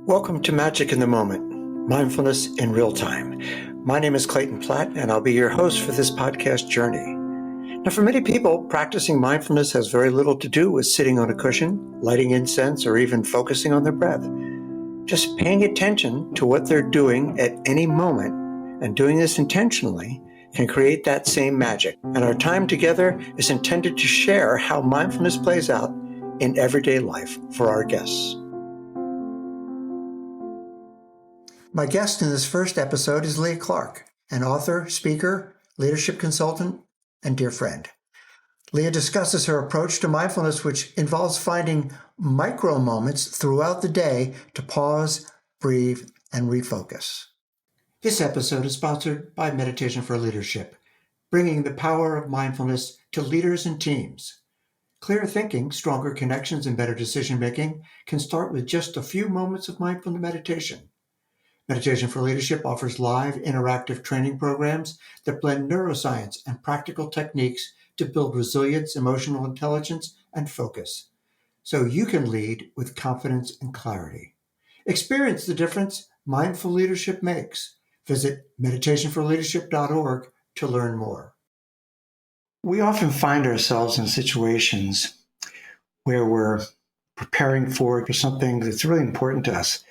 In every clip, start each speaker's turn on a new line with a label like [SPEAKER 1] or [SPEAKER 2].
[SPEAKER 1] Welcome to Magic in the Moment, Mindfulness in Real Time. My name is Clayton Platt, and I'll be your host for this podcast journey. Now, for many people, practicing mindfulness has very little to do with sitting on a cushion, lighting incense, or even focusing on their breath. Just paying attention to what they're doing at any moment and doing this intentionally can create that same magic. And our time together is intended to share how mindfulness plays out in everyday life for our guests. My guest in this first episode is Leah Clark, an author, speaker, leadership consultant, and dear friend. Leah discusses her approach to mindfulness, which involves finding micro moments throughout the day to pause, breathe, and refocus. This episode is sponsored by Meditation for Leadership, bringing the power of mindfulness to leaders and teams. Clear thinking, stronger connections, and better decision-making can start with just a few moments of mindful meditation. Meditation for Leadership offers live, interactive training programs that blend neuroscience and practical techniques to build resilience, emotional intelligence, and focus, so you can lead with confidence and clarity. Experience the difference mindful leadership makes. Visit meditationforleadership.org to learn more. We often find ourselves in situations where we're preparing for something that's really important to us.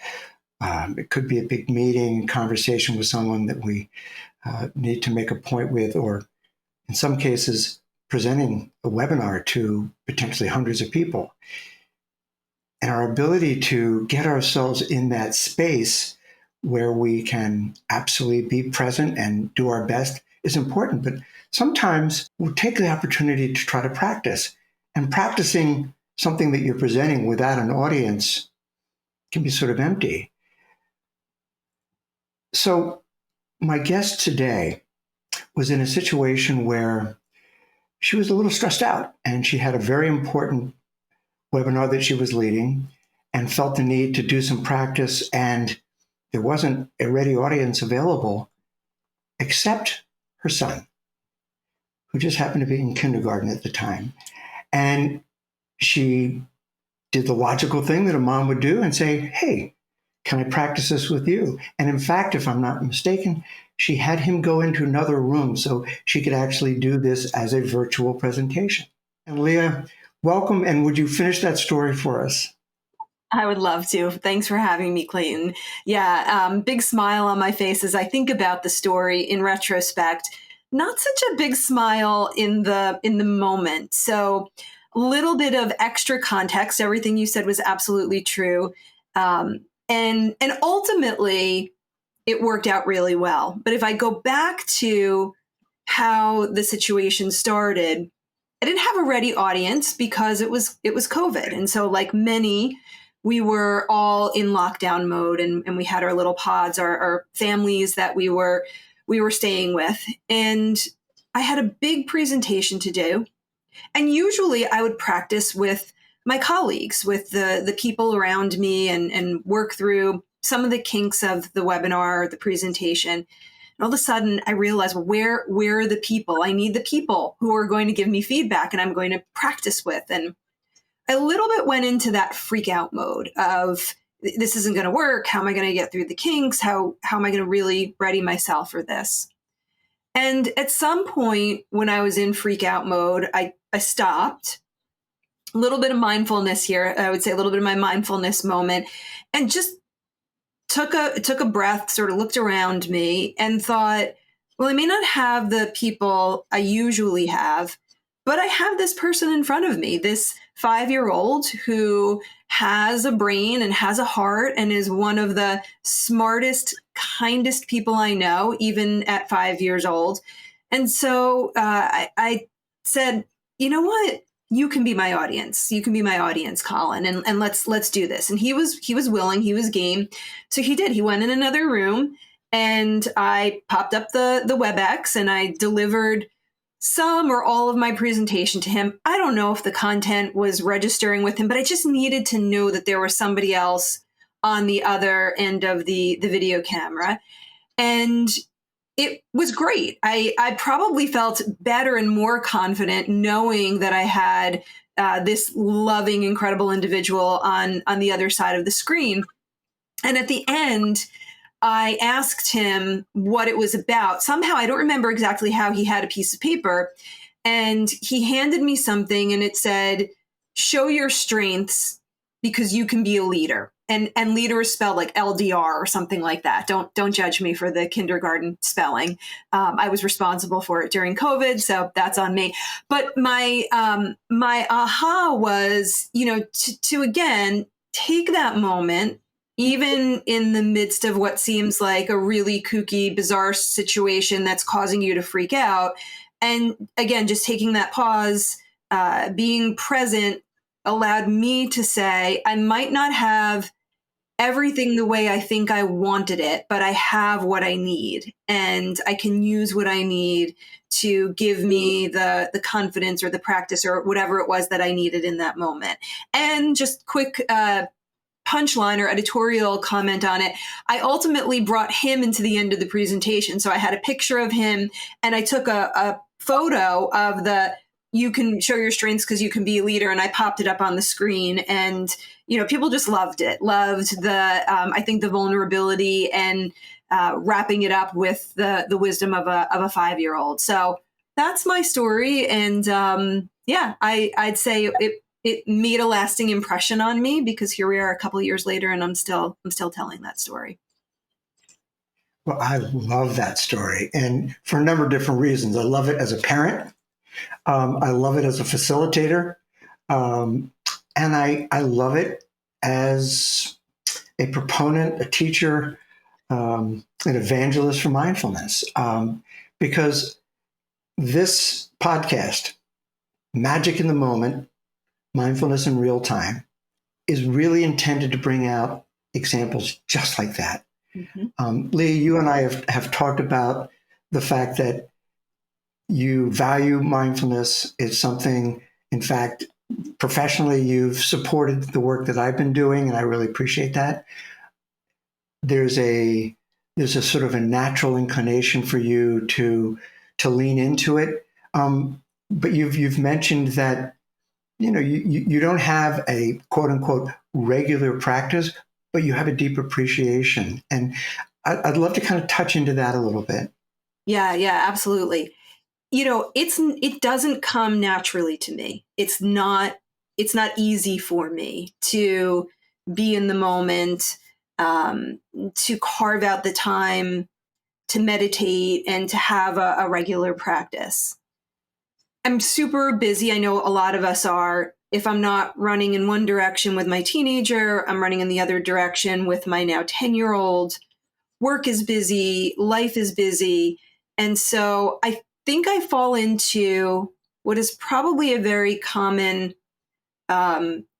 [SPEAKER 1] It could be a big meeting, conversation with someone that we need to make a point with, or in some cases, presenting a webinar to potentially hundreds of people. And our ability to get ourselves in that space where we can absolutely be present and do our best is important. But sometimes we'll take the opportunity to try to practice. And practicing something that you're presenting without an audience can be sort of empty. So my guest today was in a situation where she was a little stressed out, and she had a very important webinar that she was leading and felt the need to do some practice, and there wasn't a ready audience available except her son, who just happened to be in kindergarten at the time. And she did the logical thing that a mom would do and say, "Hey, can I practice this with you?" And in fact, if I'm not mistaken, she had him go into another room so she could actually do this as a virtual presentation. And Leah, welcome. And would you finish that story for us?
[SPEAKER 2] I would love to. Thanks for having me, Clayton. Yeah, big smile on my face as I think about the story in retrospect. Not such a big smile in the moment. So a little bit of extra context. Everything you said was absolutely true. And ultimately, it worked out really well. But if I go back to how the situation started, I didn't have a ready audience because it was COVID. And so like many, we were all in lockdown mode, and we had our little pods, our families that we were staying with. And I had a big presentation to do. And usually I would practice with my colleagues, with the people around me, and work through some of the kinks of the webinar, the presentation. And all of a sudden I realized, well, where are the people? I need the people who are going to give me feedback and I'm going to practice with. And I a little bit went into that freak out mode of, this isn't going to work. How am I going to get through the kinks? How am I going to really ready myself for this? And at some point when I was in freak out mode, I stopped. A little bit of mindfulness here. I would say a little bit of my mindfulness moment, and just took a breath, sort of looked around me and thought, well, I may not have the people I usually have, but I have this person in front of me, this 5-year-old who has a brain and has a heart and is one of the smartest, kindest people I know, even at 5 years old. And so I said, you know what? You can be my audience. You can be my audience, Colin, and let's do this. And he was willing, he was game. So he did. He went in another room, and I popped up the WebEx and I delivered some or all of my presentation to him. I don't know if the content was registering with him, but I just needed to know that there was somebody else on the other end of the video camera. And it was great. I probably felt better and more confident knowing that I had this loving, incredible individual on the other side of the screen. And at the end, I asked him what it was about. Somehow, I don't remember exactly how, he had a piece of paper and he handed me something and it said, show your strengths because you can be a leader. And leader is spelled like LDR or something like that. Don't judge me for the kindergarten spelling. I was responsible for it during COVID, so that's on me. But my aha was, to again take that moment, even in the midst of what seems like a really kooky, bizarre situation that's causing you to freak out. And again, just taking that pause, being present allowed me to say, I might not have everything the way I think I wanted it, but I have what I need and I can use what I need to give me the confidence or the practice or whatever it was that I needed in that moment. And just quick, punchline or editorial comment on it, I ultimately brought him into the end of the presentation. So I had a picture of him and I took a photo of you can show your strengths because you can be a leader. And I popped it up on the screen and, people just loved it, loved I think the vulnerability and wrapping it up with the wisdom of a 5-year-old. So that's my story. And I'd say it made a lasting impression on me because here we are a couple of years later and I'm still telling that story.
[SPEAKER 1] Well, I love that story, and for a number of different reasons. I love it as a parent. I love it as a facilitator. And I love it as a proponent, a teacher, an evangelist for mindfulness. Because this podcast, Magic in the Moment, Mindfulness in Real Time, is really intended to bring out examples just like that. Mm-hmm. Leah, you and I have talked about the fact that you value mindfulness. It's something, in fact, professionally, you've supported the work that I've been doing, and I really appreciate that. There's a sort of a natural inclination for you to lean into it. But you've mentioned that, you don't have a quote unquote regular practice, but you have a deep appreciation. And I'd love to kind of touch into that a little bit.
[SPEAKER 2] Yeah, absolutely. It doesn't come naturally to me. It's not easy for me to be in the moment, to carve out the time to meditate and to have a regular practice. I'm super busy. I know a lot of us are. If I'm not running in one direction with my teenager, I'm running in the other direction with my now 10-year-old. Work is busy, life is busy. And so I think I fall into what is probably a very common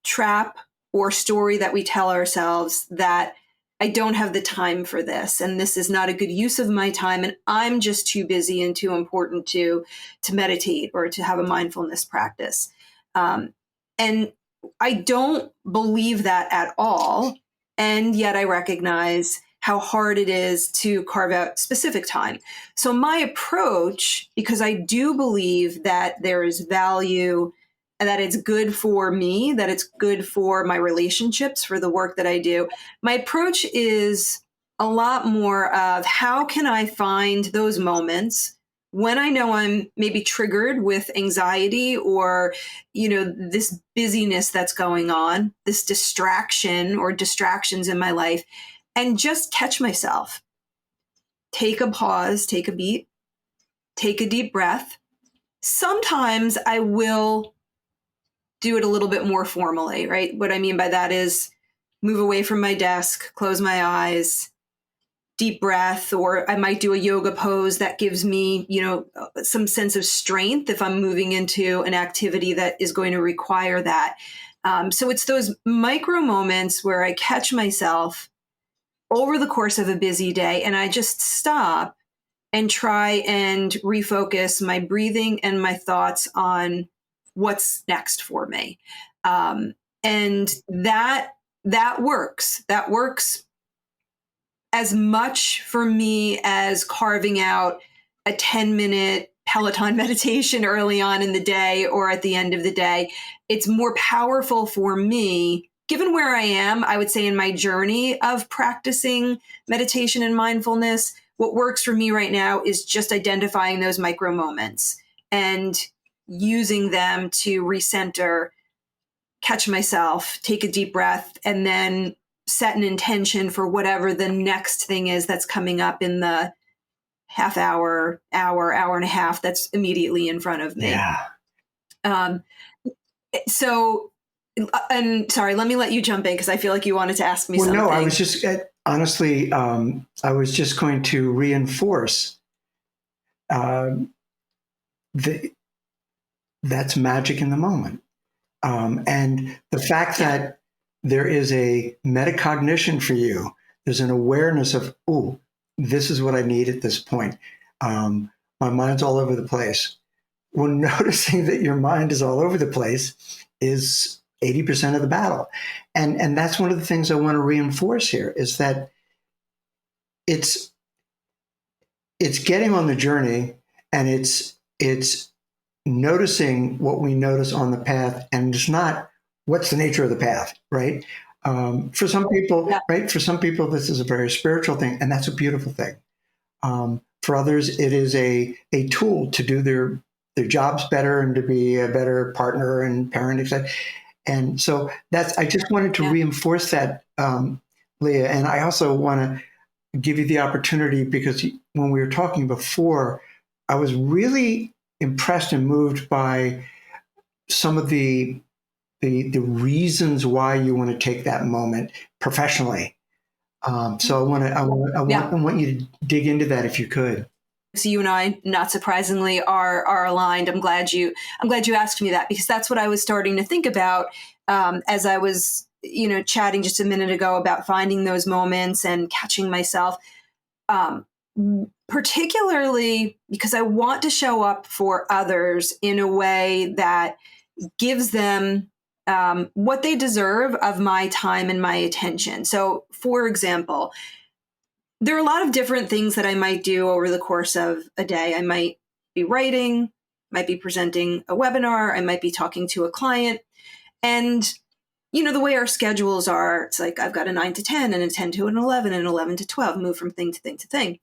[SPEAKER 2] trap or story that we tell ourselves, that I don't have the time for this, and this is not a good use of my time, and I'm just too busy and too important to meditate or to have a mindfulness practice. And I don't believe that at all. And yet I recognize how hard it is to carve out specific time. So my approach, because I do believe that there is value, that it's good for me, that it's good for my relationships, for the work that I do, my approach is a lot more of how can I find those moments when I know I'm maybe triggered with anxiety or, this busyness that's going on, this distraction or distractions in my life, and just catch myself. Take a pause, take a beat, take a deep breath. Sometimes I will do it a little bit more formally, right? What I mean by that is move away from my desk, close my eyes, deep breath, or I might do a yoga pose that gives me, some sense of strength if I'm moving into an activity that is going to require that. So it's those micro moments where I catch myself over the course of a busy day and I just stop and try and refocus my breathing and my thoughts on what's next for me. And that works. That works as much for me as carving out a 10-minute Peloton meditation early on in the day or at the end of the day. It's more powerful for me given where I am, I would say in my journey of practicing meditation and mindfulness, what works for me right now is just identifying those micro moments and using them to recenter, catch myself, take a deep breath, and then set an intention for whatever the next thing is that's coming up in the half hour, hour and a half that's immediately in front of me.
[SPEAKER 1] Yeah.
[SPEAKER 2] So, and sorry, let me let you jump in because I feel like you wanted to ask me something.
[SPEAKER 1] No, I was just honestly, I was just going to reinforce that's magic in the moment. And the fact that there is a metacognition for you, there's an awareness of, oh, this is what I need at this point. My mind's all over the place. Well, noticing that your mind is all over the place is 80% of the battle. And that's one of the things I want to reinforce here is that it's getting on the journey, and it's noticing what we notice on the path, and it's not what's the nature of the path, right? For some people, right? For some people, this is a very spiritual thing, and that's a beautiful thing. For others, it is a tool to do their jobs better and to be a better partner and parent, etc. And so I just wanted to reinforce that, Leah. And I also want to give you the opportunity, because when we were talking before, I was really impressed and moved by some of the reasons why you want to take that moment professionally. So I want you to dig into that if you could.
[SPEAKER 2] So you and I, not surprisingly, are aligned. I'm glad you asked me that, because that's what I was starting to think about as I was, chatting just a minute ago about finding those moments and catching myself. Particularly because I want to show up for others in a way that gives them what they deserve of my time and my attention. So, for example, there are a lot of different things that I might do over the course of a day. I might be writing, might be presenting a webinar, I might be talking to a client. And, the way our schedules are, it's like I've got a 9 to 10 and a 10 to an 11 and 11 to 12, move from thing to thing to thing.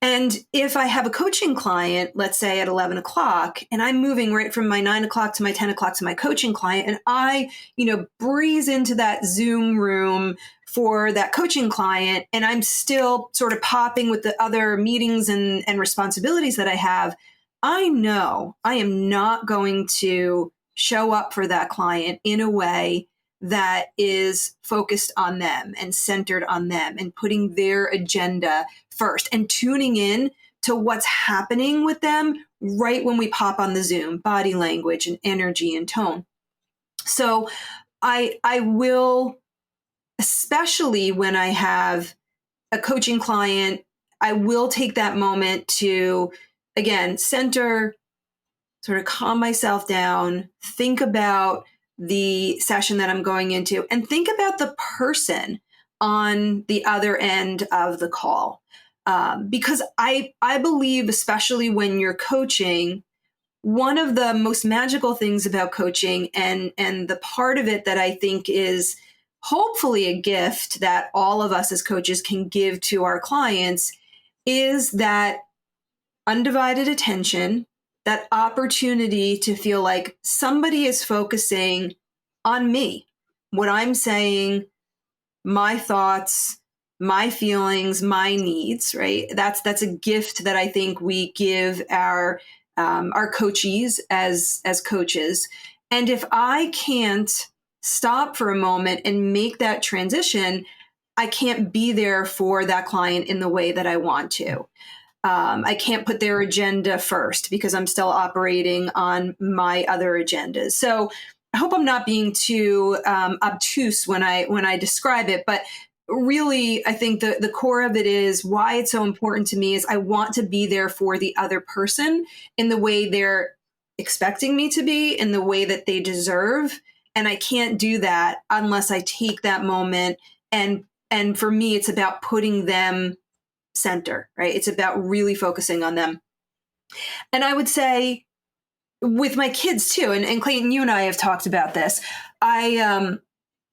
[SPEAKER 2] And if I have a coaching client, let's say at 11 o'clock, and I'm moving right from my 9 o'clock to my 10 o'clock to my coaching client, and I, breeze into that Zoom room for that coaching client, and I'm still sort of popping with the other meetings and responsibilities that I have, I know I am not going to show up for that client in a way that is focused on them and centered on them and putting their agenda first and tuning in to what's happening with them right when we pop on the Zoom, body language and energy and tone. So I will, especially when I have a coaching client, I will take that moment to, again, center, sort of calm myself down, think about the session that I'm going into, and think about the person on the other end of the call. Because I believe, especially when you're coaching, one of the most magical things about coaching, and the part of it that I think is hopefully a gift that all of us as coaches can give to our clients, is that undivided attention, that opportunity to feel like somebody is focusing on me, what I'm saying, my thoughts, my feelings, my needs, right? That's a gift that I think we give our coachees as coaches. And if I can't stop for a moment and make that transition, I can't be there for that client in the way that I want to. I can't put their agenda first because I'm still operating on my other agendas. So I hope I'm not being too obtuse when I describe it, but really, I think the core of it is why it's so important to me is I want to be there for the other person in the way they're expecting me to be, in the way that they deserve. And I can't do that unless I take that moment. And for me, it's about putting them center, right? It's about really focusing on them. And I would say with my kids too, and Clayton, you and I have talked about this. I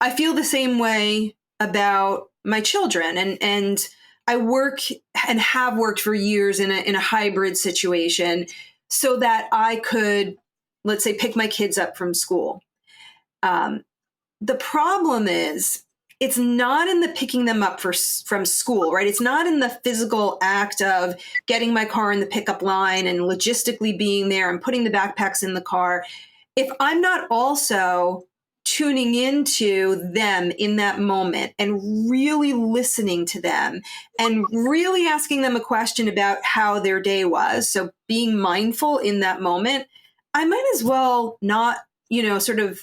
[SPEAKER 2] I feel the same way about my children, and I work and have worked for years in a hybrid situation so that I could, let's say, pick my kids up from school. The problem is, it's not in the picking them up from school, right? It's not in the physical act of getting my car in the pickup line and logistically being there and putting the backpacks in the car. If I'm not also tuning into them in that moment and really listening to them and really asking them a question about how their day was, so being mindful in that moment, I might as well not, sort of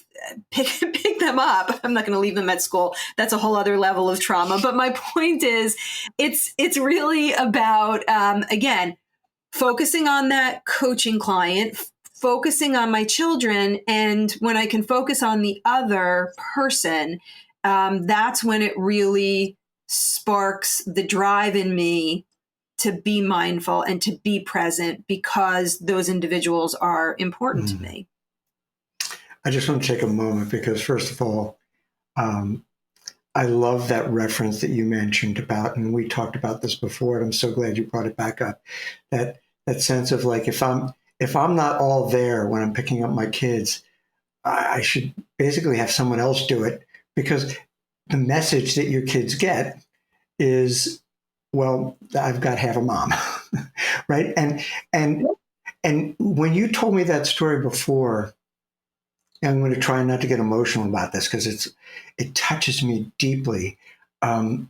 [SPEAKER 2] pick them up. I'm not going to leave them at school. That's a whole other level of trauma. But my point is, it's really about, again, focusing on that coaching client, focusing on my children. And when I can focus on the other person, that's when it really sparks the drive in me to be mindful and to be present, because those individuals are important to me.
[SPEAKER 1] I just want to take a moment because, first of all, I love that reference that you mentioned about, and we talked about this before, and I'm so glad you brought it back up, that sense of like, if I'm not all there when I'm picking up my kids, I should basically have someone else do it, because the message that your kids get is, well, I've got half a mom, right? And when you told me that story before, and I'm going to try not to get emotional about this because it touches me deeply. I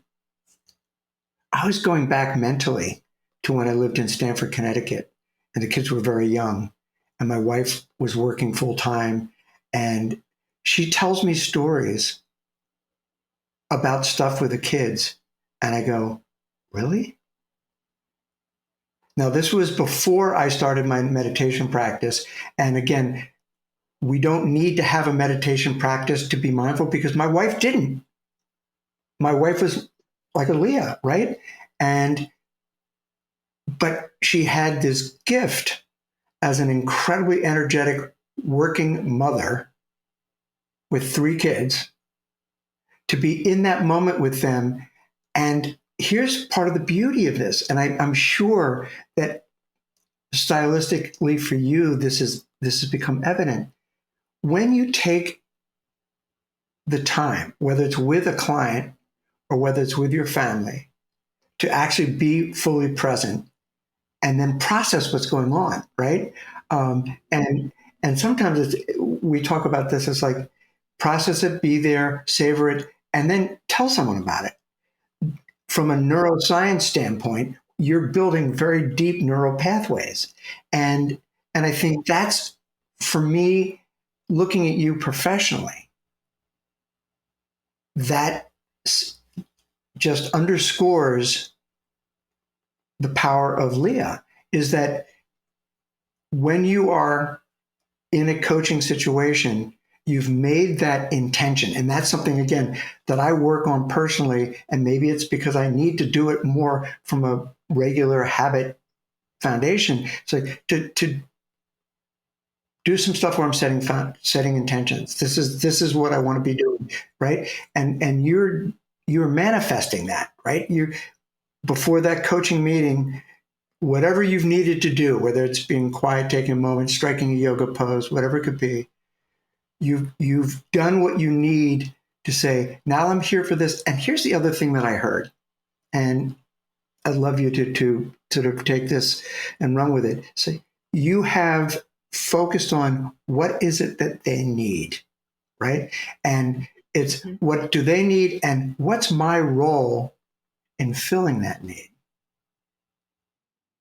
[SPEAKER 1] was going back mentally to when I lived in Stamford, Connecticut, and the kids were very young, and my wife was working full time, and she tells me stories about stuff with the kids, and I go, really? Now, this was before I started my meditation practice, and again, we don't need to have a meditation practice to be mindful, because my wife didn't. My wife was like a Leah, right? But she had this gift as an incredibly energetic working mother with 3 kids to be in that moment with them. And here's part of the beauty of this. And I'm sure that stylistically for you, this has become evident. When you take the time, whether it's with a client or whether it's with your family, to actually be fully present and then process what's going on, right? And sometimes we talk about this as like, process it, be there, savor it, and then tell someone about it. From a neuroscience standpoint, you're building very deep neural pathways. And I think that's, for me, looking at you professionally, that just underscores the power of Leah, is that when you are in a coaching situation, you've made that intention. And that's something, again, that I work on personally. And maybe it's because I need to do it more from a regular habit foundation. So to do some stuff where I'm setting intentions. This is what I want to be doing, right? And you're manifesting that, right? You, before that coaching meeting, whatever you've needed to do, whether it's being quiet, taking a moment, striking a yoga pose, whatever it could be, you've done what you need to say, now I'm here for this. And here's the other thing that I heard, and I'd love you to sort of take this and run with it. So you have focused on what is it that they need, right? And it's what do they need and what's my role in filling that need?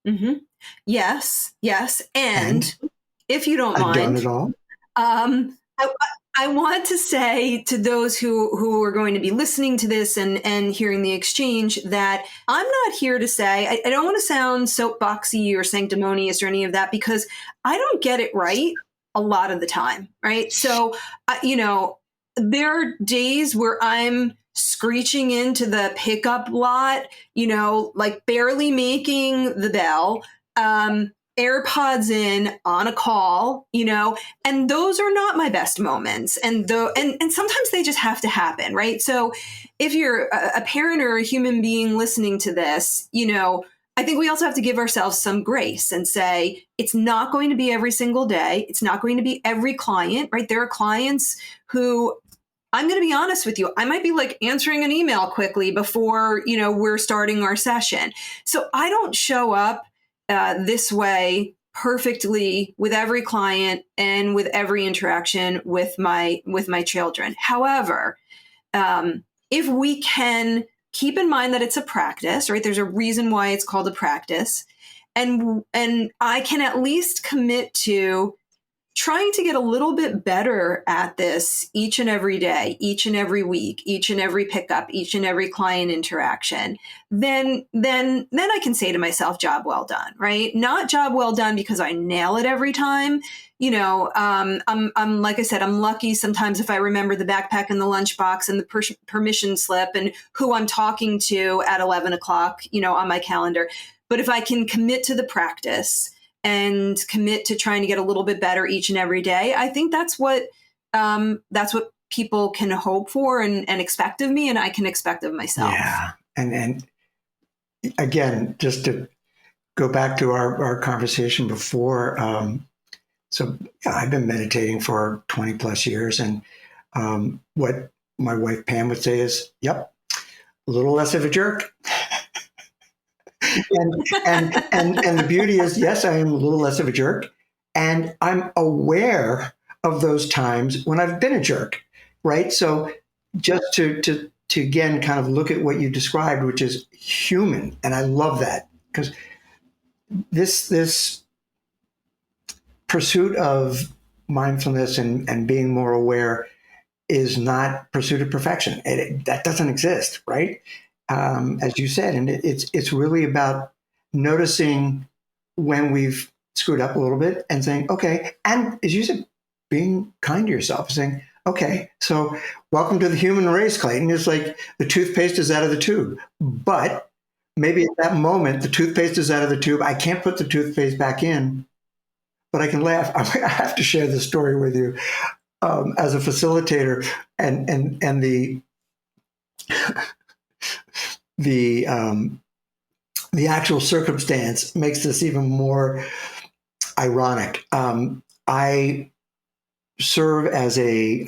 [SPEAKER 2] Mm-hmm. Yes. And if you don't mind,
[SPEAKER 1] I've done it all.
[SPEAKER 2] I want to say to those who are going to be listening to this and hearing the exchange that I'm not here to say, I don't want to sound soapboxy or sanctimonious or any of that, because I don't get it right a lot of the time, right? So, there are days where I'm screeching into the pickup lot, like barely making the bell. AirPods in on a call, and those are not my best moments. And sometimes they just have to happen, right? So if you're a parent or a human being listening to this, I think we also have to give ourselves some grace and say, it's not going to be every single day. It's not going to be every client, right? There are clients who, I'm going to be honest with you, I might be like answering an email quickly before, we're starting our session. So I don't show up this way perfectly with every client and with every interaction with my children. However, if we can keep in mind that it's a practice, right? There's a reason why it's called a practice. And I can at least commit to trying to get a little bit better at this each and every day, each and every week, each and every pickup, each and every client interaction, then I can say to myself, job well done, right? Not job well done because I nail it every time. I'm like I said, I'm lucky sometimes if I remember the backpack and the lunchbox and the permission slip and who I'm talking to at 11 o'clock, on my calendar. But if I can commit to the practice and commit to trying to get a little bit better each and every day, I think that's what people can hope for and expect of me, and I can expect of myself.
[SPEAKER 1] Yeah, and again, just to go back to our conversation before, so yeah, I've been meditating for 20 plus years, and what my wife Pam would say is, "Yep, a little less of a jerk." and the beauty is, yes, I am a little less of a jerk, and I'm aware of those times when I've been a jerk, right? So just to again kind of look at what you described, which is human, and I love that, because this pursuit of mindfulness and being more aware is not pursuit of perfection. That doesn't exist, right? As you said, and it's really about noticing when we've screwed up a little bit and saying, okay, and as you said, being kind to yourself, saying, okay, so welcome to the human race, Clayton. It's like the toothpaste is out of the tube, but maybe at that moment, the toothpaste is out of the tube. I can't put the toothpaste back in, but I can laugh. I have to share this story with you. As a facilitator, and the actual circumstance makes this even more ironic. I serve as a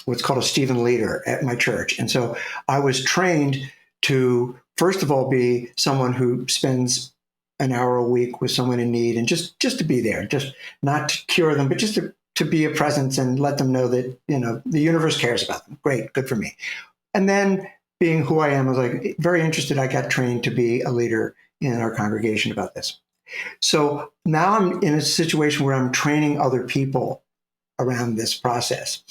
[SPEAKER 1] what's called a Stephen leader at my church, and so I was trained to first of all be someone who spends an hour a week with someone in need, and just to be there, just not to cure them, but just to be a presence and let them know that the universe cares about them. Great, good for me. And then, being who I am, I was like very interested. I got trained to be a leader in our congregation about this. So now I'm in a situation where I'm training other people around this process.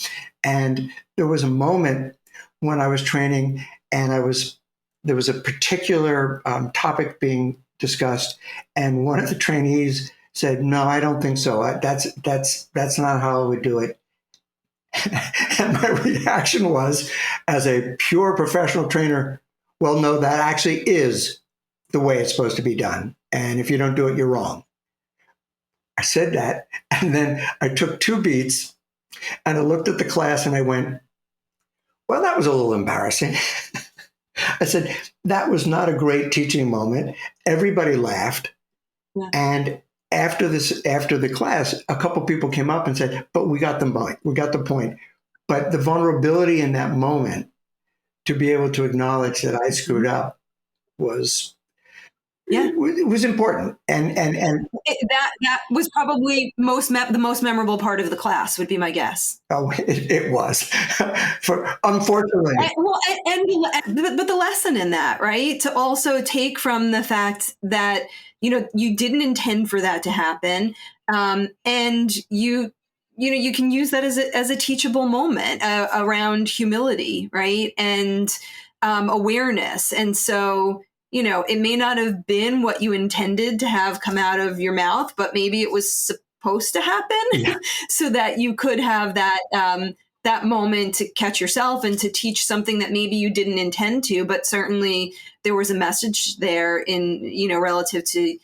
[SPEAKER 1] And there was a moment when I was training, and there was a particular topic being discussed, and one of the trainees said, "No, I don't think so. That's not how I would do it." And my reaction was, as a pure professional trainer, well, no, that actually is the way it's supposed to be done. And if you don't do it, you're wrong. I said that, and then I took 2 beats, and I looked at the class, and I went, well, that was a little embarrassing. I said, that was not a great teaching moment. Everybody laughed. Yeah. And after the class, a couple people came up and said, but we got the point. We got the point. But the vulnerability in that moment to be able to acknowledge that I screwed up was, it was important. And
[SPEAKER 2] that was probably the most memorable part of the class, would be my guess.
[SPEAKER 1] Oh, it was, unfortunately.
[SPEAKER 2] But the lesson in that, right? To also take from the fact that, you didn't intend for that to happen. And you can use that as a teachable moment around humility, right? And awareness. And so, it may not have been what you intended to have come out of your mouth, but maybe it was supposed to happen so that you could have that moment to catch yourself and to teach something that maybe you didn't intend to, but certainly there was a message there in, relative to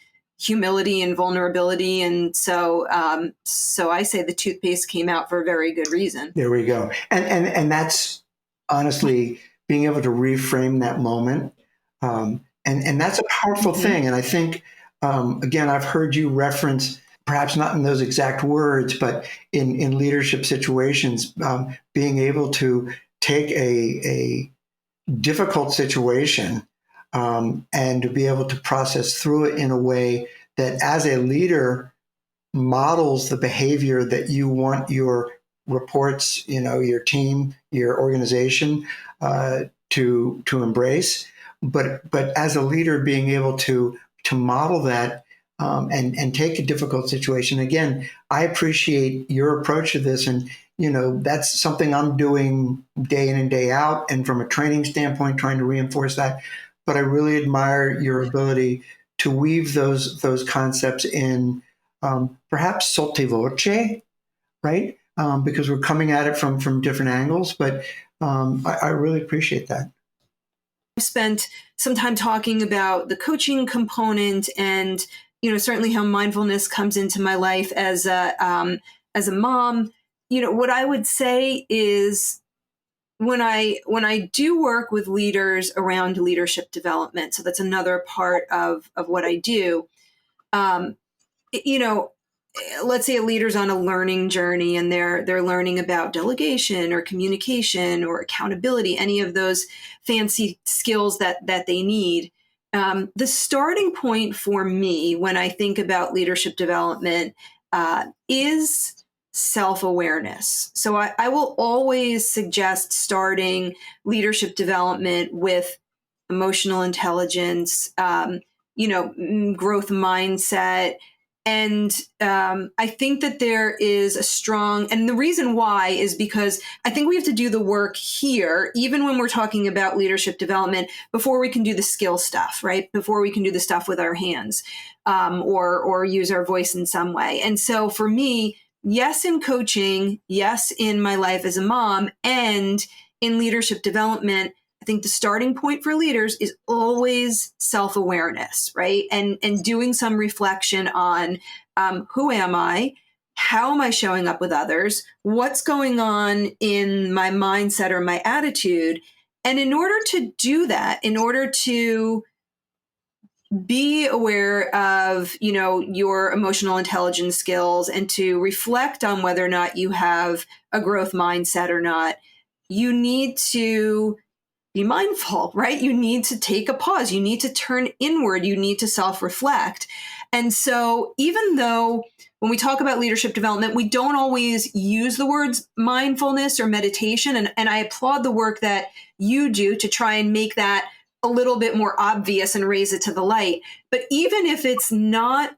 [SPEAKER 2] humility and vulnerability. And so I say the toothpaste came out for a very good reason.
[SPEAKER 1] There we go. And that's honestly being able to reframe that moment. And that's a powerful thing. And I think, again, I've heard you reference, perhaps not in those exact words, but in leadership situations, being able to take a difficult situation and to be able to process through it in a way that as a leader models the behavior that you want your reports, your team, your organization to embrace. But as a leader, being able to model that and take a difficult situation. Again, I appreciate your approach to this, and that's something I'm doing day in and day out, and from a training standpoint, trying to reinforce that. But I really admire your ability to weave those concepts in, perhaps sotto voce, right? Because we're coming at it from different angles. But I really appreciate that.
[SPEAKER 2] I've spent some time talking about the coaching component, and certainly how mindfulness comes into my life as a mom. What I would say is, when I do work with leaders around leadership development, so that's another part of what I do. Let's say a leader's on a learning journey and they're learning about delegation or communication or accountability, any of those fancy skills that they need. The starting point for me when I think about leadership development is self-awareness. So I will always suggest starting leadership development with emotional intelligence, growth mindset. And I think that there is a strong, and the reason why is because I think we have to do the work here, even when we're talking about leadership development, before we can do the skill stuff, right? Before we can do the stuff with our hands or use our voice in some way. And so for me, yes, in coaching, yes, in my life as a mom, and in leadership development, I think the starting point for leaders is always self-awareness, right? And doing some reflection on who am I? How am I showing up with others? What's going on in my mindset or my attitude? And in order to do that, in order to be aware of, your emotional intelligence skills and to reflect on whether or not you have a growth mindset or not, you need to be mindful, right? You need to take a pause. You need to turn inward. You need to self-reflect. And so even though when we talk about leadership development, we don't always use the words mindfulness or meditation, and I applaud the work that you do to try and make that a little bit more obvious and raise it to the light. But even if it's not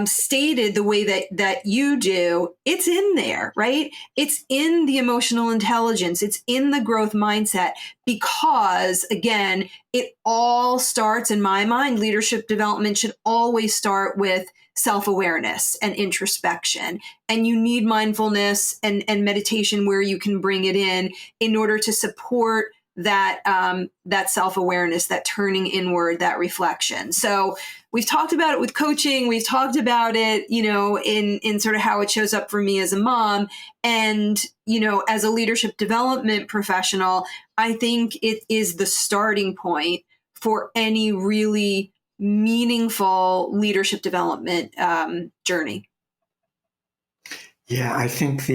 [SPEAKER 2] stated the way that you do, it's in there, right? It's in the emotional intelligence. It's in the growth mindset, because again, it all starts, in my mind, leadership development should always start with self-awareness and introspection. And you need mindfulness and meditation where you can bring it in order to support that self-awareness, that turning inward, that reflection. So we've talked about it with coaching. We've talked about it, in sort of how it shows up for me as a mom. And, as a leadership development professional, I think it is the starting point for any really meaningful leadership development journey.
[SPEAKER 1] Yeah, I think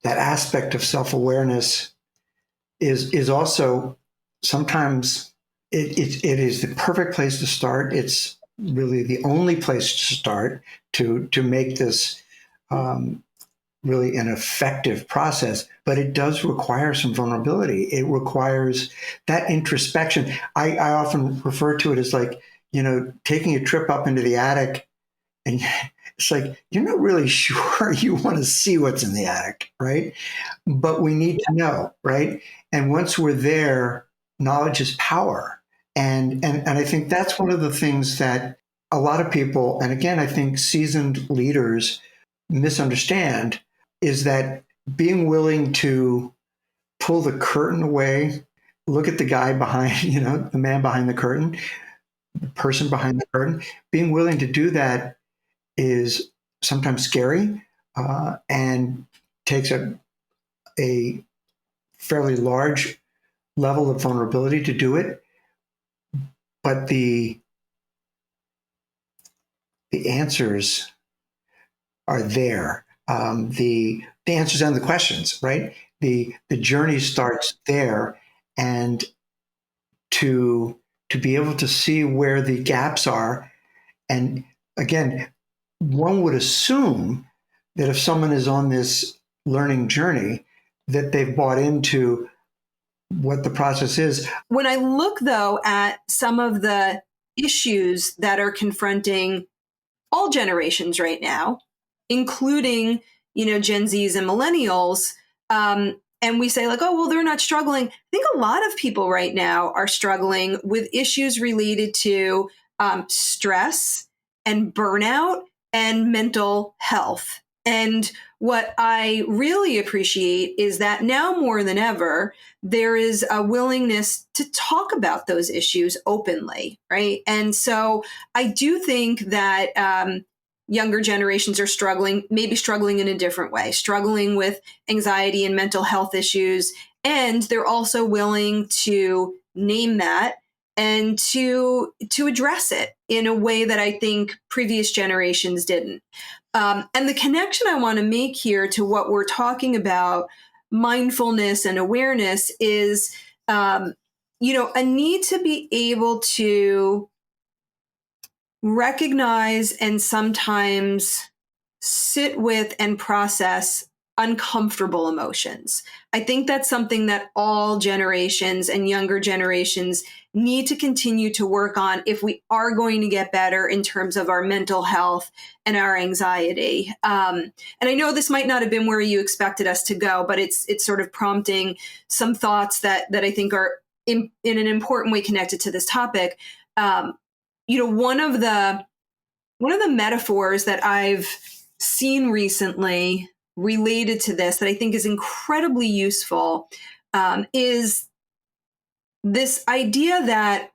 [SPEAKER 1] that aspect of self-awareness is also sometimes it is the perfect place to start. It's really the only place to start to make this really an effective process. But it does require some vulnerability. It requires that introspection. I often refer to it as like, taking a trip up into the attic, and it's like, you're not really sure you want to see what's in the attic, right? But we need to know, right? And once we're there, knowledge is power. And I think that's one of the things that a lot of people, and again, I think seasoned leaders misunderstand, is that being willing to pull the curtain away, look at the guy behind, the man behind the curtain, person behind the curtain. Being willing to do that is sometimes scary and takes a fairly large level of vulnerability to do it. But the answers are there. The answers and the questions, right? The journey starts there, and to be able to see where the gaps are. And again, one would assume that if someone is on this learning journey, that they've bought into what the process is.
[SPEAKER 2] When I look, though, at some of the issues that are confronting all generations right now, including, Gen Zs and millennials, and we say like, oh, well, they're not struggling. I think a lot of people right now are struggling with issues related to stress and burnout and mental health. And what I really appreciate is that now more than ever, there is a willingness to talk about those issues openly, right? And so I do think that younger generations are struggling, maybe struggling in a different way, struggling with anxiety and mental health issues. And they're also willing to name that and to address it in a way that I think previous generations didn't. And the connection I want to make here to what we're talking about, mindfulness and awareness, is, a need to be able to recognize and sometimes sit with and process uncomfortable emotions. I think that's something that all generations and younger generations need to continue to work on if we are going to get better in terms of our mental health and our anxiety. And I know this might not have been where you expected us to go, but it's sort of prompting some thoughts that I think are in an important way connected to this topic. One of the metaphors that I've seen recently related to this that I think is incredibly useful is this idea that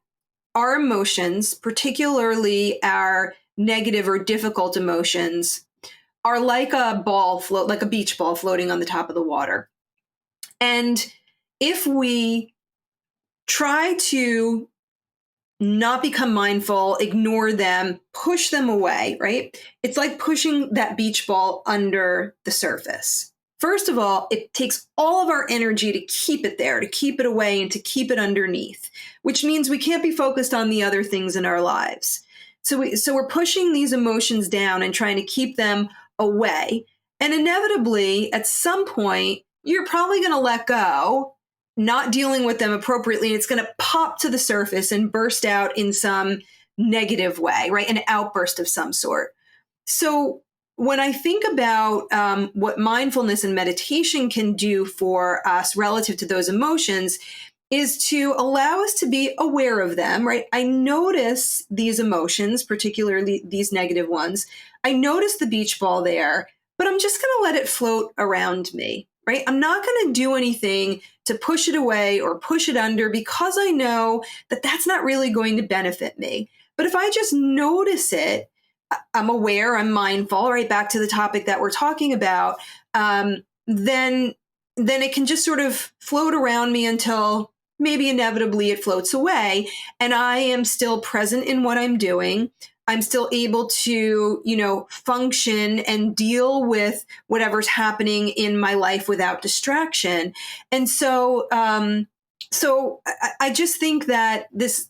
[SPEAKER 2] our emotions, particularly our negative or difficult emotions, are like like a beach ball floating on the top of the water. And if we try to not become mindful, ignore them, push them away, right? It's like pushing that beach ball under the surface. First of all, it takes all of our energy to keep it there, to keep it away, and to keep it underneath, which means we can't be focused on the other things in our lives. So we're pushing these emotions down and trying to keep them away. And inevitably, at some point, you're probably going to let go, not dealing with them appropriately, and it's going to pop to the surface and burst out in some negative way, right? An outburst of some sort. So when I think about what mindfulness and meditation can do for us relative to those emotions, is to allow us to be aware of them, right? I notice these emotions, particularly these negative ones. I notice the beach ball there, but I'm just going to let it float around me, right? I'm not going to do anything to push it away or push it under, because I know that that's not really going to benefit me. But if I just notice it, I'm aware, I'm mindful, right? Back to the topic that we're talking about, then it can just sort of float around me until maybe inevitably it floats away. And I am still present in what I'm doing. I'm still able to, function and deal with whatever's happening in my life without distraction. And so, I just think that this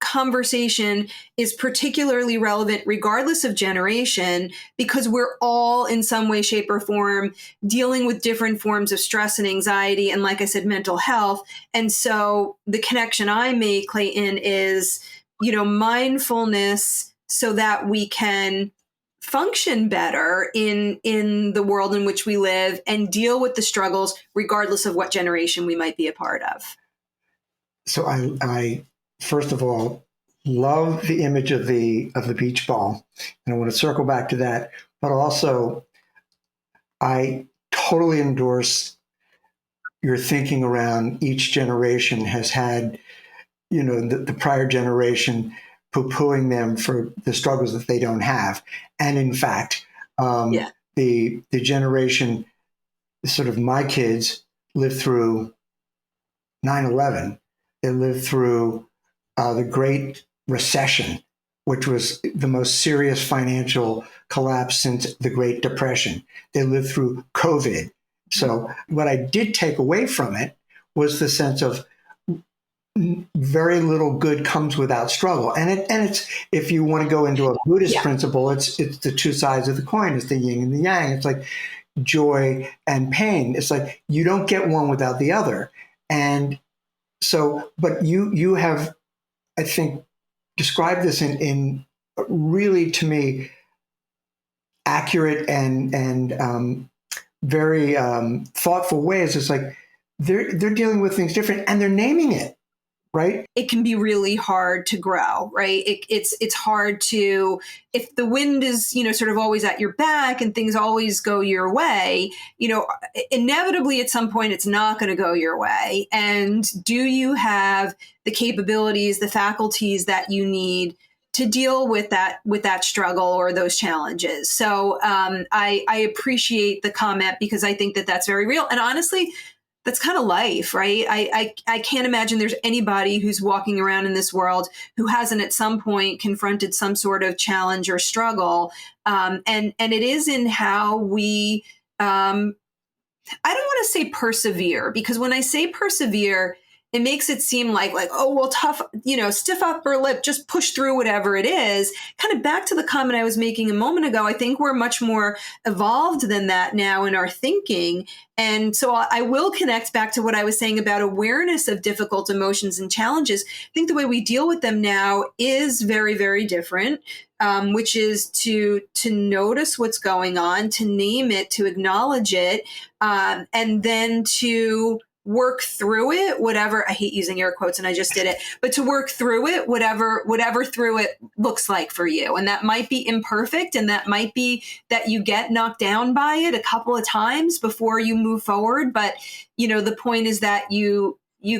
[SPEAKER 2] conversation is particularly relevant regardless of generation, because we're all in some way, shape, or form dealing with different forms of stress and anxiety, and, like I said, mental health. And so the connection I make, Clayton, is, mindfulness, so that we can function better in the world in which we live and deal with the struggles regardless of what generation we might be a part of.
[SPEAKER 1] So I first of all love the image of the beach ball, and I want to circle back to that. But also, I totally endorse your thinking around each generation has had, the prior generation poo-pooing them for the struggles that they don't have. And in fact,
[SPEAKER 2] Yeah.
[SPEAKER 1] the generation, sort of my kids, lived through 9/11. They lived through the Great Recession, which was the most serious financial collapse since the Great Depression. They lived through COVID. So what I did take away from it was the sense of very little good comes without struggle. And it's, if you want to go into a Buddhist principle, it's the two sides of the coin. It's the yin and the yang. It's like joy and pain. It's like you don't get one without the other. And so, but you have, I think, described this in really, to me, accurate and very thoughtful ways. It's like they're dealing with things different, and they're naming it, right?
[SPEAKER 2] It can be really hard to grow, right? It's hard to, if the wind is, sort of always at your back and things always go your way, inevitably at some point it's not going to go your way. And do you have the capabilities, the faculties that you need to deal with that struggle or those challenges? So I appreciate the comment, because I think that that's very real. And honestly, that's kind of life, right? I can't imagine there's anybody who's walking around in this world who hasn't at some point confronted some sort of challenge or struggle. And it is in how we, I don't want to say persevere, because when I say persevere, it makes it seem like, oh, well, tough, stiff upper lip, just push through whatever it is. Kind of back to the comment I was making a moment ago. I think we're much more evolved than that now in our thinking. And so I will connect back to what I was saying about awareness of difficult emotions and challenges. I think the way we deal with them now is very, very different, which is to notice what's going on, to name it, to acknowledge it, and then to work through it, whatever, I hate using air quotes and I just did it, but to work through it, whatever through it looks like for you. And that might be imperfect, and that might be that you get knocked down by it a couple of times before you move forward. But, the point is that you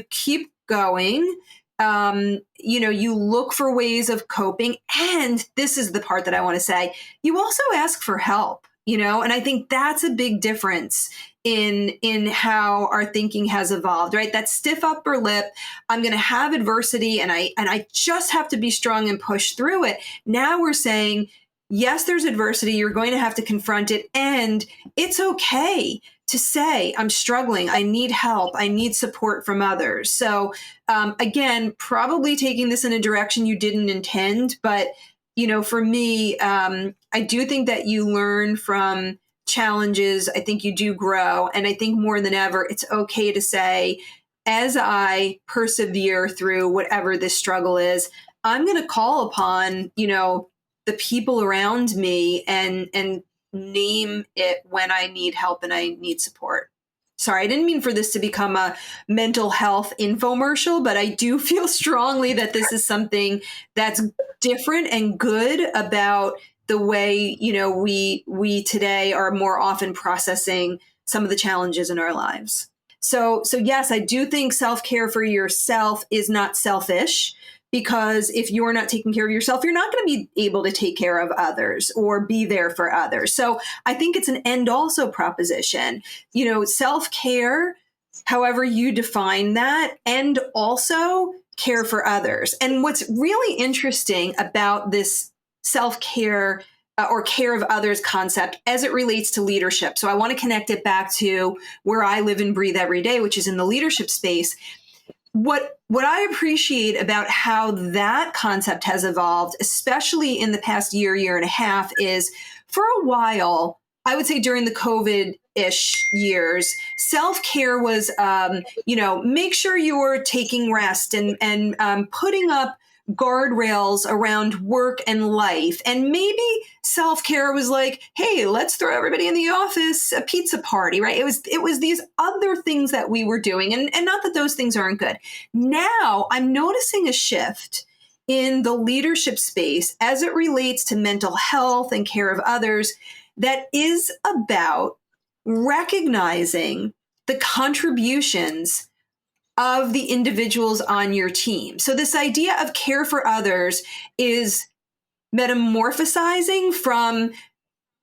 [SPEAKER 2] keep going. You look for ways of coping. And this is the part that I want to say, you also ask for help, and I think that's a big difference in how our thinking has evolved, right? That stiff upper lip, I'm going to have adversity and I just have to be strong and push through it. Now we're saying, yes, there's adversity. You're going to have to confront it. And it's okay to say, I'm struggling. I need help. I need support from others. So again, probably taking this in a direction you didn't intend. But, for me, I do think that you learn from challenges. I think you do grow. And I think more than ever, it's okay to say, as I persevere through whatever this struggle is, I'm going to call upon, the people around me and name it when I need help and I need support. Sorry, I didn't mean for this to become a mental health infomercial, but I do feel strongly that this is something that's different and good about the way, we today are more often processing some of the challenges in our lives. So yes, I do think self-care for yourself is not selfish, because if you're not taking care of yourself, you're not going to be able to take care of others or be there for others. So I think it's an and also proposition, self-care, however you define that, and also care for others. And what's really interesting about this self-care or care of others concept as it relates to leadership. So I want to connect it back to where I live and breathe every day, which is in the leadership space. What I appreciate about how that concept has evolved, especially in the past year and a half, is for a while, I would say during the COVID-ish years, self-care was, make sure you're taking rest and putting up guardrails around work and life. And maybe self-care was like, hey, let's throw everybody in the office a pizza party, right? It was these other things that we were doing. And not that those things aren't good. Now I'm noticing a shift in the leadership space as it relates to mental health and care of others that is about recognizing the contributions of the individuals on your team. So this idea of care for others is metamorphosizing from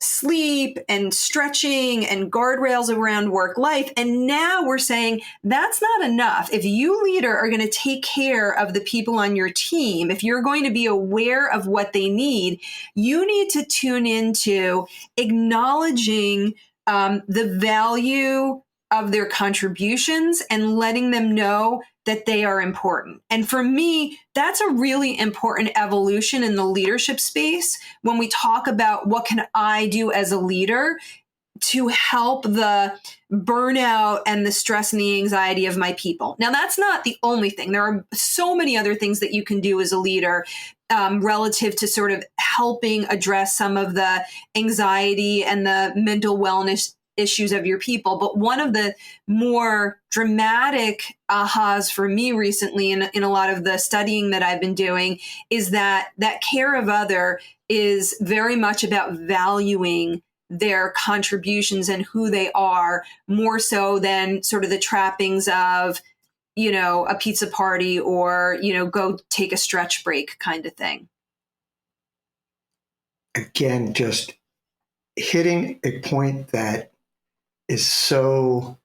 [SPEAKER 2] sleep and stretching and guardrails around work life. And now we're saying that's not enough. If you, leader, are going to take care of the people on your team, if you're going to be aware of what they need, you need to tune into acknowledging the value of their contributions and letting them know that they are important. And for me, that's a really important evolution in the leadership space when we talk about what can I do as a leader to help the burnout and the stress and the anxiety of my people. Now, that's not the only thing. There are so many other things that you can do as a leader relative to sort of helping address some of the anxiety and the mental wellness issues of your people. But one of the more dramatic ahas for me recently in a lot of the studying that I've been doing is that care of other is very much about valuing their contributions and who they are, more so than sort of the trappings of, a pizza party or, go take a stretch break kind of thing.
[SPEAKER 1] Again, just hitting a point that is so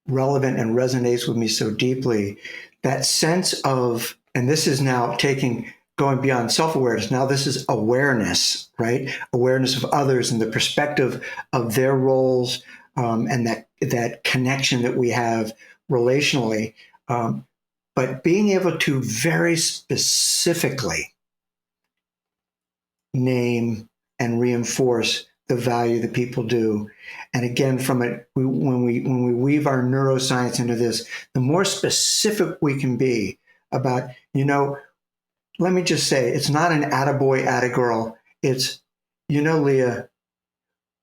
[SPEAKER 1] relevant and resonates with me so deeply, that sense of, and this is now going beyond self-awareness. Now this is awareness, right? Awareness of others and the perspective of their roles, and that connection that we have relationally. But being able to very specifically name and reinforce the value that people do. And again, when we weave our neuroscience into this, the more specific we can be about, let me just say, it's not an attaboy, attagirl. It's, Leah,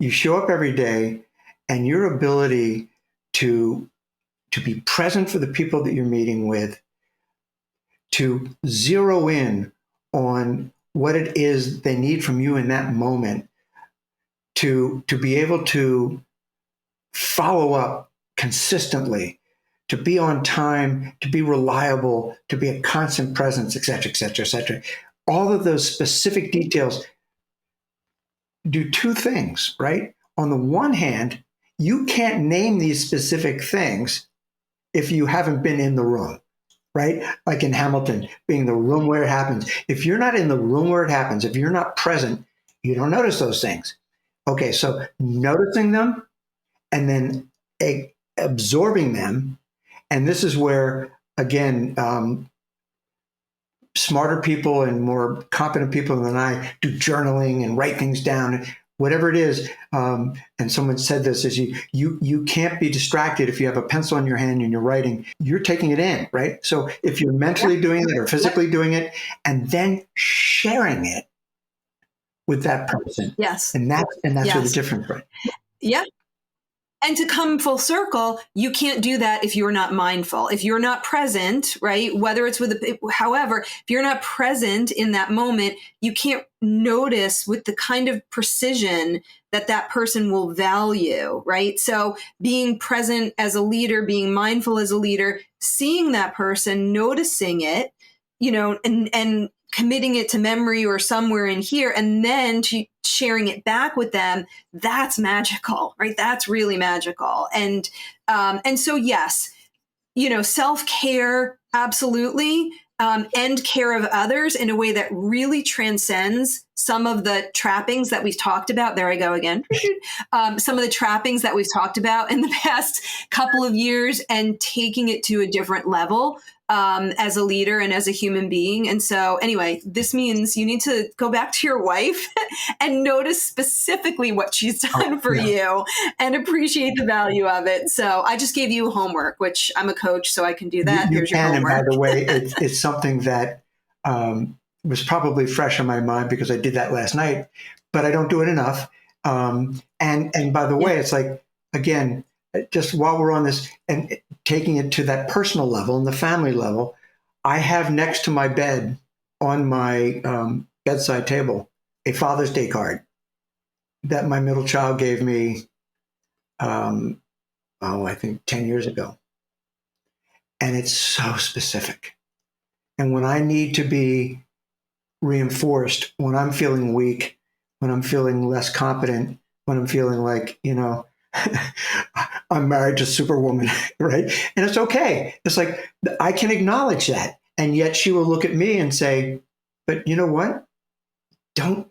[SPEAKER 1] you show up every day, and your ability to be present for the people that you're meeting with, to zero in on what it is they need from you in that moment, to be able to follow up consistently, to be on time, to be reliable, to be a constant presence, et cetera, et cetera, et cetera. All of those specific details do two things, right? On the one hand, you can't name these specific things if you haven't been in the room, right? Like in Hamilton, being the room where it happens. If you're not in the room where it happens, if you're not present, you don't notice those things. Okay, so noticing them and then absorbing them. And this is where, again, smarter people and more competent people than I do journaling and write things down, whatever it is. And someone said this, is you can't be distracted if you have a pencil in your hand and you're writing, you're taking it in, right? So if you're mentally doing it or physically doing it and then sharing it with that person.
[SPEAKER 2] Yes.
[SPEAKER 1] And that's
[SPEAKER 2] yes.
[SPEAKER 1] where the difference, right?
[SPEAKER 2] Yep. And to come full circle, you can't do that if you're not mindful, if you're not present, right? Whether it's however, if you're not present in that moment, you can't notice with the kind of precision that person will value, right? So being present as a leader, being mindful as a leader, seeing that person, noticing it, and committing it to memory or somewhere in here, and then to sharing it back with them, that's magical, right? That's really magical. And so, yes, self-care, absolutely, and care of others in a way that really transcends some of the trappings that we've talked about. There I go again. Some of the trappings that we've talked about in the past couple of years, and taking it to a different level as a leader and as a human being. And so anyway, this means you need to go back to your wife and notice specifically what she's done for you and appreciate the value of it. So I just gave you homework, which I'm a coach, so I can do that.
[SPEAKER 1] You
[SPEAKER 2] Here's
[SPEAKER 1] can,
[SPEAKER 2] your homework.
[SPEAKER 1] and by the way, it's something that was probably fresh in my mind because I did that last night, but I don't do it enough. And by the way, it's like, again, just while we're on this and taking it to that personal level and the family level, I have next to my bed on my bedside table a Father's Day card that my middle child gave me, I think 10 years ago. and it's so specific. And when I need to be reinforced, when I'm feeling weak, when I'm feeling less competent, when I'm feeling like, I'm married to Superwoman, right? And it's okay. It's like, I can acknowledge that. And yet she will look at me and say, but you know what? Don't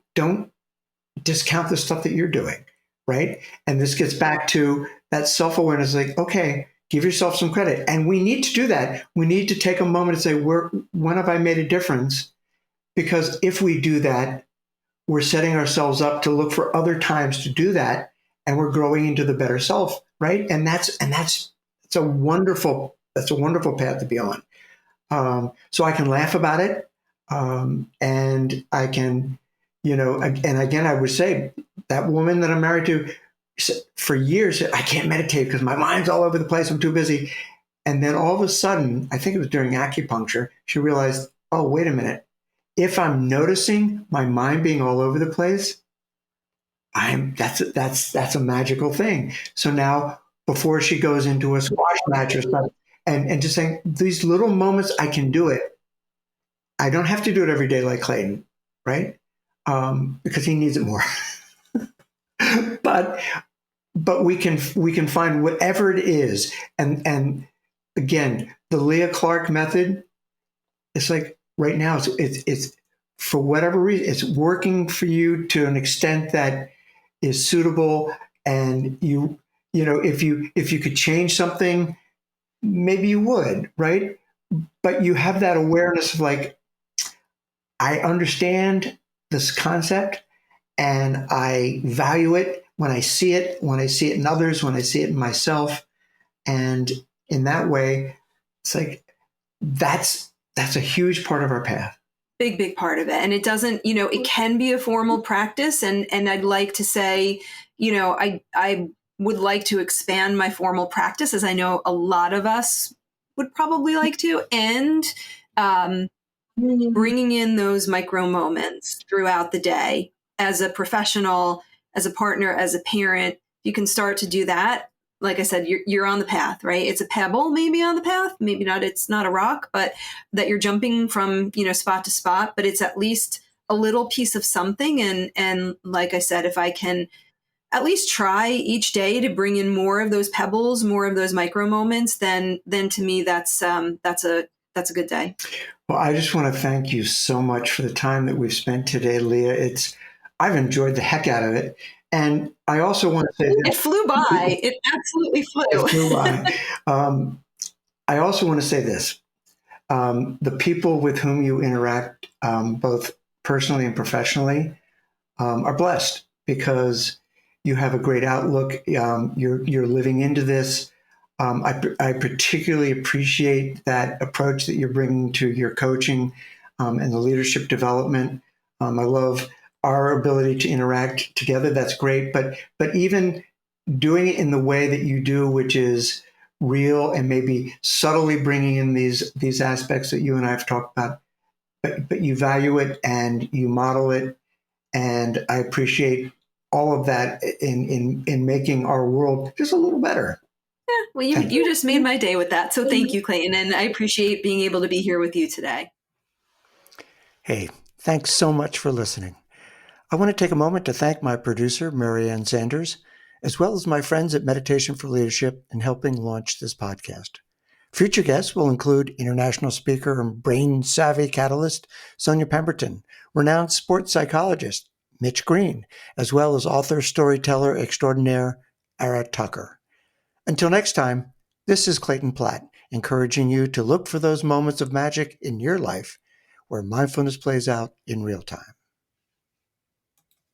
[SPEAKER 1] discount the stuff that you're doing, right? And this gets back to that self-awareness, like, okay, give yourself some credit. And we need to do that. We need to take a moment and say, when have I made a difference? Because if we do that, we're setting ourselves up to look for other times to do that, and we're growing into the better self, right? And that's it's a wonderful path to be on. So I can laugh about it, and I can, and again, I would say that woman that I'm married to for years said, I can't meditate because my mind's all over the place. I'm too busy. And then all of a sudden, I think it was during acupuncture, she realized, oh, wait a minute. If I'm noticing my mind being all over the place, that's a magical thing. So now, before she goes into a squash match or something, and just saying these little moments, I can do it. I don't have to do it every day like Clayton, right? Because he needs it more. but we can find whatever it is, and again, the Leah Clark method. It's like right now, it's for whatever reason, it's working for you to an extent that is suitable, and if you could change something, maybe you would, right? But you have that awareness of like, I understand this concept and I value it when I see it in others, when I see it in myself. And in that way, it's like, that's a huge part of our path.
[SPEAKER 2] Big part of it. And it doesn't, it can be a formal practice. And I'd like to say, I would like to expand my formal practice, as I know a lot of us would probably like to, and bringing in those micro moments throughout the day as a professional, as a partner, as a parent. You can start to do that. Like I said, you're on the path, right? It's a pebble maybe on the path, maybe not. It's not a rock, but that you're jumping from, spot to spot, but it's at least a little piece of something. And like I said, if I can at least try each day to bring in more of those pebbles, more of those micro moments, then to me, that's a good day.
[SPEAKER 1] Well, I just want to thank you so much for the time that we've spent today, Leah. I've enjoyed the heck out of it. And I also want to say
[SPEAKER 2] it flew by. It absolutely flew.
[SPEAKER 1] It flew by. I also want to say this. The people with whom you interact, both personally and professionally, are blessed because you have a great outlook. You're living into this. I particularly appreciate that approach that you're bringing to your coaching and the leadership development. I love our ability to interact together. That's great. But even doing it in the way that you do, which is real and maybe subtly bringing in these aspects that you and I have talked about, but you value it and you model it. And I appreciate all of that in making our world just a little better.
[SPEAKER 2] Yeah, well, you just made my day with that. So thank you, Clayton. And I appreciate being able to be here with you today.
[SPEAKER 1] Hey, thanks so much for listening. I want to take a moment to thank my producer, Marianne Sanders, as well as my friends at Meditation for Leadership in helping launch this podcast. Future guests will include international speaker and brain-savvy catalyst Sonia Pemberton, renowned sports psychologist Mitch Green, as well as author, storyteller extraordinaire Ara Tucker. Until next time, this is Clayton Platt, encouraging you to look for those moments of magic in your life where mindfulness plays out in real time.